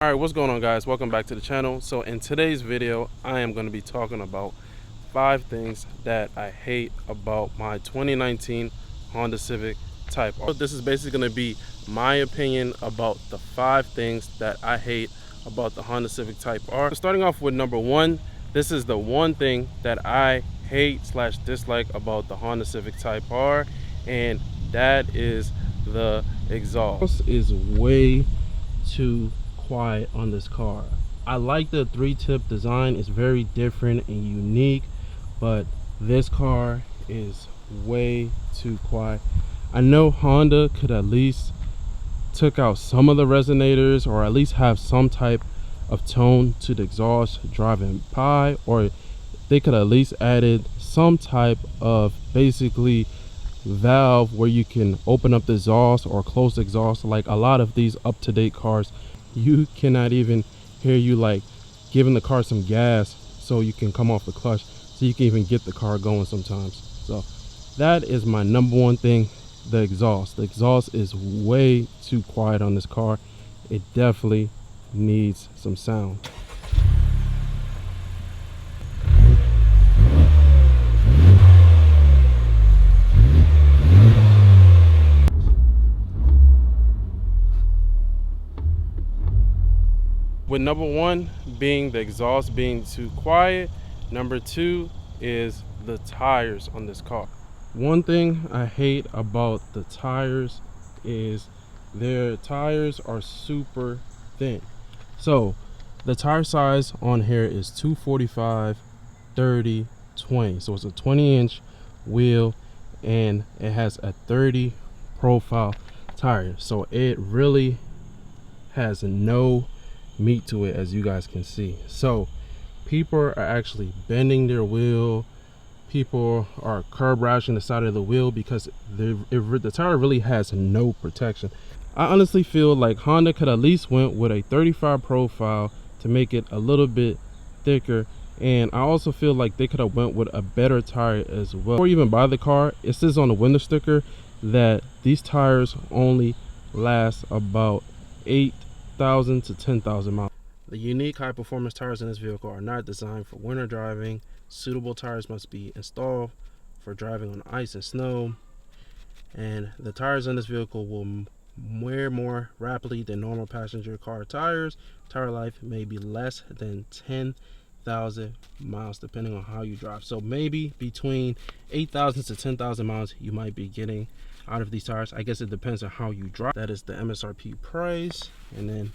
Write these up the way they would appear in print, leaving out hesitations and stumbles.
All right, what's going on, guys? Welcome back to the channel. So in today's video, I am going to be talking about 5 things that I hate about my 2019 Honda Civic Type R. This is basically going to be my opinion about the 5 things that I hate about the Honda Civic Type R. Starting off with number 1, this is the one thing that I hate / dislike about the Honda Civic Type R, and that is the exhaust. Is way too quiet on this car. I like the 3-tip design. It's very different and unique, but this car is way too quiet. I know Honda could at least took out some of the resonators, or at least have some type of tone to the exhaust driving by, or they could at least added some type of basically valve where you can open up the exhaust or close the exhaust. Like a lot of these up-to-date cars, you cannot even hear you like giving the car some gas so you can come off the clutch, so you can even get the car going sometimes. So that is my number one thing, the exhaust. The exhaust is way too quiet on this car. It definitely needs some sound. With number 1 being the exhaust being too quiet, number 2 is the tires on this car. One thing I hate about the tires is their tires are super thin. So the tire size on here is 245 30 20. So it's a 20-inch wheel and it has a 30 profile tire. So it really has no meat to it, as you guys can see. So people are actually bending their wheel, people are curb rashing the side of the wheel because the tire really has no protection. I honestly feel like Honda could at least went with a 35 profile to make it a little bit thicker, and I also feel like they could have went with a better tire as well. Before you even buy the car, it says on the window sticker that these tires only last about 8,000 to 10,000 miles. The unique high performance tires in this vehicle are not designed for winter driving. Suitable tires must be installed for driving on ice and snow, and the tires in this vehicle will wear more rapidly than normal passenger car tires. Tire life may be less than 10,000 miles depending on how you drive. So maybe between 8,000 to 10,000 miles you might be getting out of these tires. I guess it depends on how you drive. That is the MSRP price, and then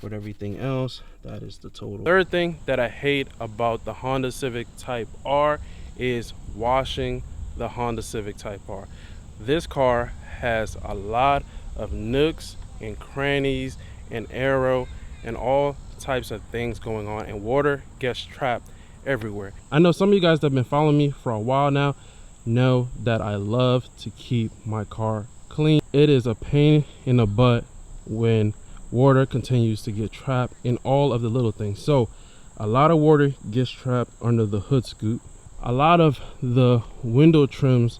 with everything else, that is the total. Third thing that I hate about the Honda Civic Type R is washing the Honda Civic Type R. This car has a lot of nooks and crannies and aero and all types of things going on, and water gets trapped everywhere. I know some of you guys that have been following me for a while now know that I love to keep my car clean. It is a pain in the butt when water continues to get trapped in all of the little things. So a lot of water gets trapped under the hood scoop. A lot of the window trims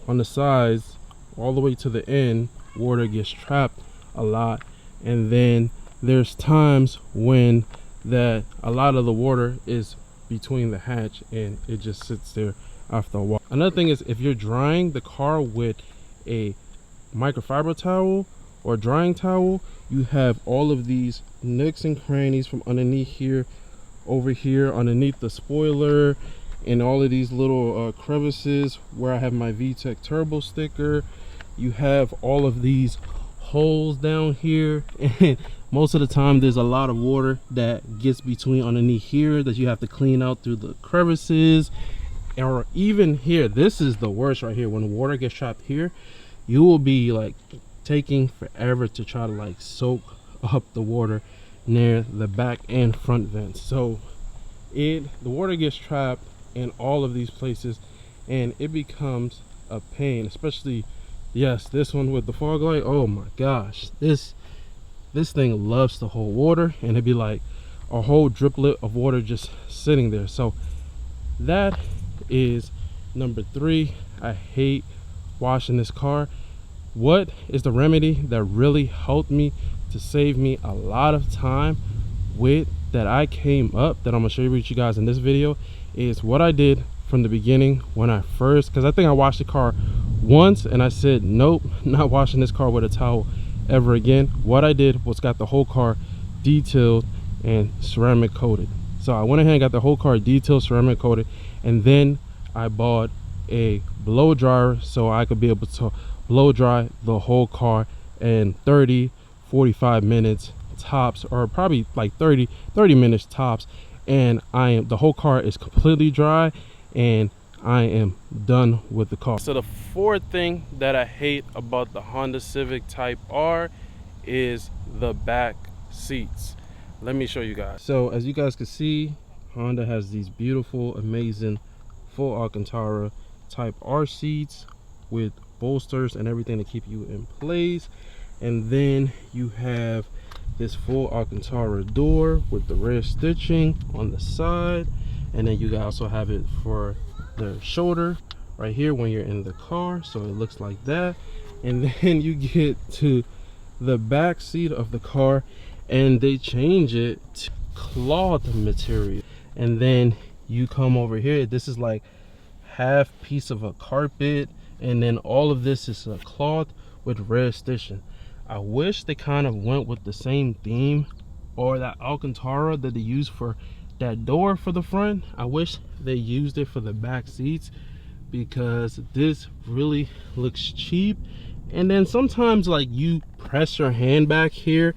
on the sides all the way to the end, water gets trapped a lot. And then there's times when that a lot of the water is between the hatch and it just sits there after a while. Another thing is, if you're drying the car with a microfiber towel or drying towel, you have all of these nooks and crannies from underneath here, over here, underneath the spoiler, and all of these little crevices where I have my VTEC turbo sticker. You have all of these holes down here, and most of the time there's a lot of water that gets between underneath here that you have to clean out through the crevices. Or even here, this is the worst right here. When water gets trapped here, you will be like taking forever to try to like soak up the water near the back and front vents. So the water gets trapped in all of these places and it becomes a pain, especially, yes, this one with the fog light. Oh my gosh, this thing loves to hold water, and it'd be like a whole driplet of water just sitting there. So that is number 3. I hate washing this car. What is the remedy that really helped me to save me a lot of time with that I came up, that I'm gonna show you guys in this video, is what I did from the beginning when I first, because I think I washed the car once and I said nope, not washing this car with a towel ever again. What I did was got the whole car detailed and ceramic coated. So I went ahead and got the whole car detailed, ceramic coated, and then I bought a blow dryer so I could be able to blow dry the whole car in 30-45 minutes tops, or probably like 30 minutes tops, and the whole car is completely dry and I am done with the car. So the fourth thing that I hate about the Honda Civic Type R is the back seats. Let me show you guys. So as you guys can see, Honda has these beautiful, amazing full Alcantara Type R seats with bolsters and everything to keep you in place. And then you have this full Alcantara door with the red stitching on the side, and then you also have it for the shoulder right here when you're in the car, so it looks like that. And then you get to the back seat of the car and they change it to cloth material, and then you come over here, this is like half piece of a carpet, and then all of this is a cloth with red stitching. I wish they kind of went with the same theme, or that Alcantara that they use for that door for the front, I wish they used it for the back seats, because this really looks cheap. And then sometimes like you press your hand back here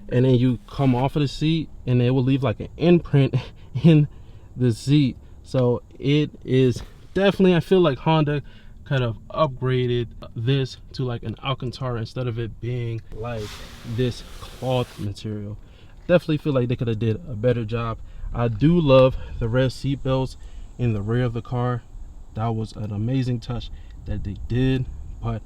and then you come off of the seat and it will leave like an imprint in the seat. So it is definitely, I feel like Honda kind of upgraded this to like an Alcantara instead of it being like this cloth material. Definitely feel like they could have did a better job. I do love the red seat belts in the rear of the car. That was an amazing touch that they did, but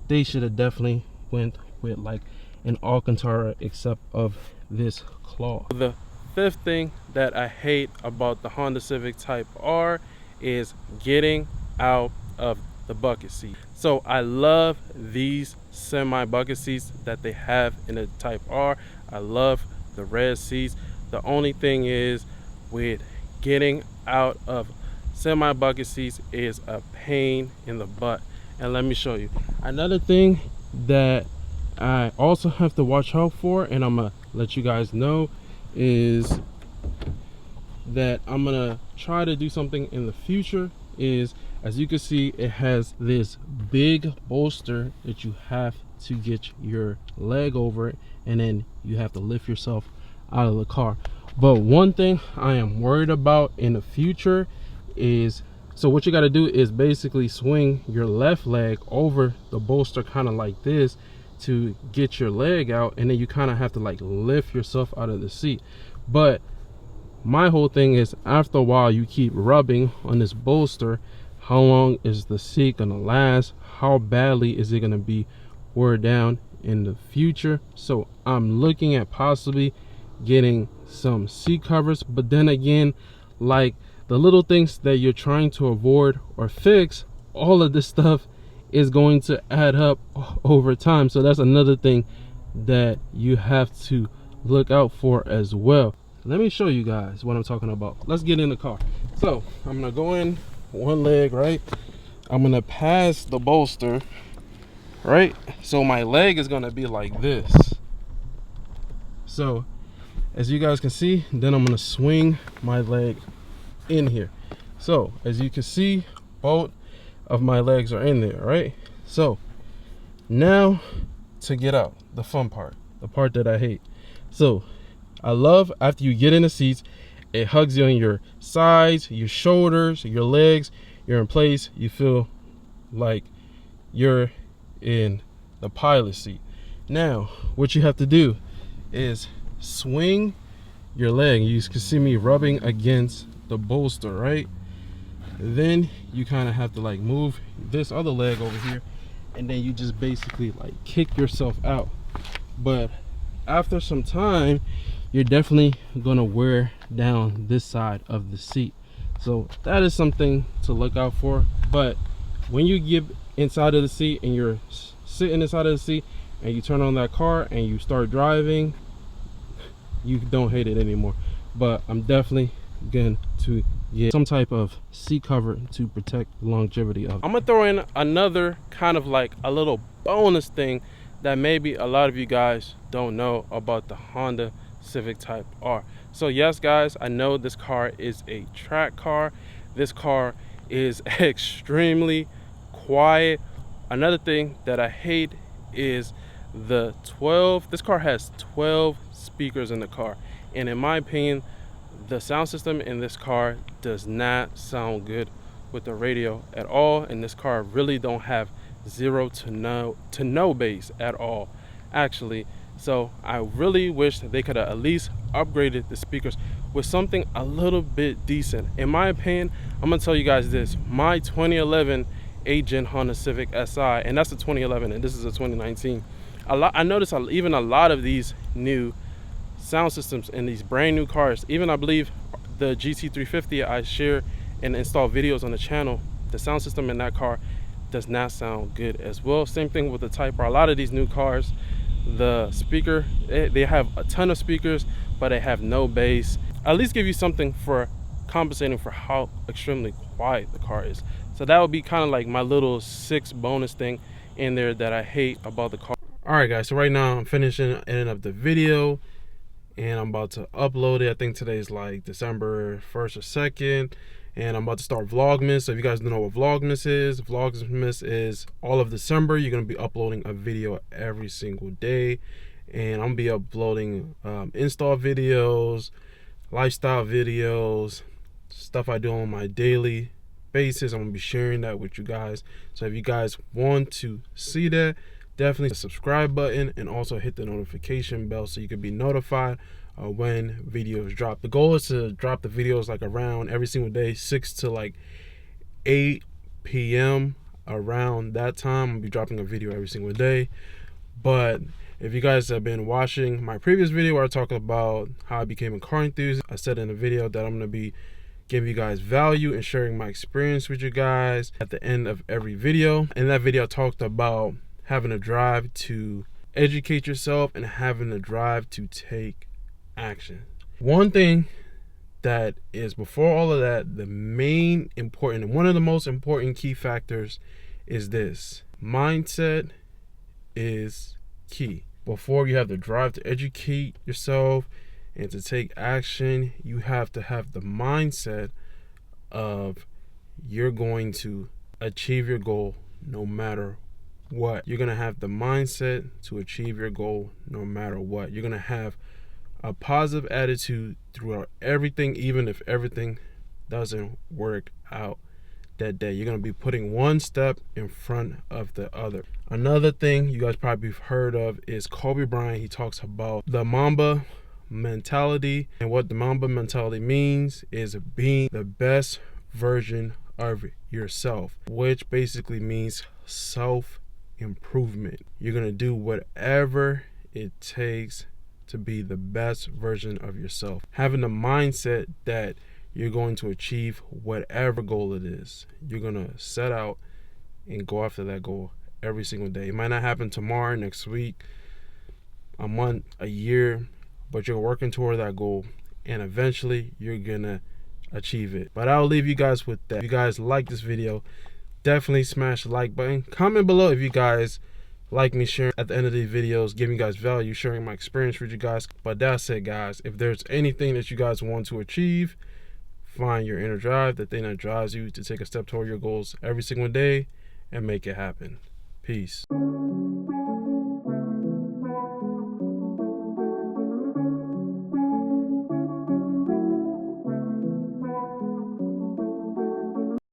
they should have definitely went with like an Alcantara except of this cloth. The fifth thing that I hate about the Honda Civic Type R is getting out of the bucket seat. So I love these semi bucket seats that they have in the Type R. I love the red seats. The only thing is with getting out of semi bucket seats is a pain in the butt. And let me show you another thing that I also have to watch out for, and I'm gonna let you guys know, is that I'm gonna try to do something in the future. Is, as you can see, it has this big bolster that you have to get your leg over it, and then you have to lift yourself out of the car. But one thing I am worried about in the future is, so what you got to do is basically swing your left leg over the bolster kind of like this to get your leg out, and then you kind of have to like lift yourself out of the seat. But my whole thing is, after a while you keep rubbing on this bolster, how long is the seat gonna last? How badly is it gonna be wore down in the future? So I'm looking at possibly getting some seat covers, but then again, like the little things that you're trying to avoid or fix, all of this stuff is going to add up over time. So that's another thing that you have to look out for as well. Let me show you guys what I'm talking about. Let's get in the car. So I'm gonna go in one leg, right? I'm gonna pass the bolster, right? So my leg is gonna be like this. So as you guys can see, then I'm gonna swing my leg in here. So as you can see, both of my legs are in there, right? So now to get out, the fun part, the part that I hate. So I love after you get in the seats, it hugs you on your sides, your shoulders, your legs, you're in place, you feel like you're in the pilot seat. Now what you have to do is swing your leg. You can see me rubbing against the bolster, right? Then you kind of have to like move this other leg over here, and then you just basically like kick yourself out. But after some time, you're definitely gonna wear down this side of the seat. So that is something to look out for. But when you get inside of the seat and you're sitting inside of the seat and you turn on that car and you start driving, you don't hate it anymore. But I'm definitely going to get some type of seat cover to protect the longevity of it. I'm gonna throw in another kind of like a little bonus thing that maybe a lot of you guys don't know about the Honda Civic Type R. So yes guys, I know this car is a track car. This car is extremely quiet. Another thing that I hate is this car has 12 speakers in the car, and in my opinion the sound system in this car does not sound good with the radio at all, and this car really don't have zero to no bass at all actually. So I really wish that they could have at least upgraded the speakers with something a little bit decent. In my opinion, I'm gonna tell you guys this, my 2011 8-gen Honda Civic Si, and that's a 2011 and this is a 2019, I noticed even a lot of these new sound systems in these brand new cars, even I believe the GT350 I share and install videos on the channel, the sound system in that car does not sound good as well. Same thing with the Type R. A lot of these new cars, the speaker, they have a ton of speakers but they have no bass. At least give you something for compensating for how extremely quiet the car is. So that would be kind of like my little 6 bonus thing in there that I hate about the car. All right guys, so right now I'm finishing ending up the video and I'm about to upload it. I think today's like December 1st or 2nd, and I'm about to start Vlogmas. So if you guys don't know what Vlogmas is all of December you're gonna be uploading a video every single day, and I'm gonna be uploading install videos, lifestyle videos, stuff I do on my daily basis. I'm gonna be sharing that with you guys. So if you guys want to see that, definitely hit the subscribe button and also hit the notification bell so you can be notified when videos drop. The goal is to drop the videos like around every single day, 6 to like 8 p.m. around that time. I'll be dropping a video every single day. But if you guys have been watching my previous video where I talk about how I became a car enthusiast, I said in the video that I'm going to be giving you guys value and sharing my experience with you guys at the end of every video. In that video I talked about having a drive to educate yourself and having a drive to take action. One thing that is before all of that, the main important and one of the most important key factors is this: mindset is key. Before you have the drive to educate yourself and to take action, you have to have the mindset of you're going to achieve your goal no matter what. You're gonna have the mindset to achieve your goal no matter what. You're gonna have a positive attitude throughout everything, even if everything doesn't work out that day. You're gonna be putting one step in front of the other. Another thing you guys probably heard of is Kobe Bryant. He talks about the Mamba mentality, and what the Mamba mentality means is being the best version of yourself, which basically means self-improvement. You're gonna do whatever it takes to be the best version of yourself, having the mindset that you're going to achieve whatever goal it is. You're gonna set out and go after that goal every single day. It might not happen tomorrow, next week, a month, a year, but you're working toward that goal and eventually you're gonna achieve it. But I'll leave you guys with that. If you guys like this video, definitely smash the like button. Comment below if you guys like me sharing at the end of these videos, giving you guys value, sharing my experience with you guys. But that's it guys. If there's anything that you guys want to achieve, find your inner drive, the thing that drives you to take a step toward your goals every single day and make it happen. Peace.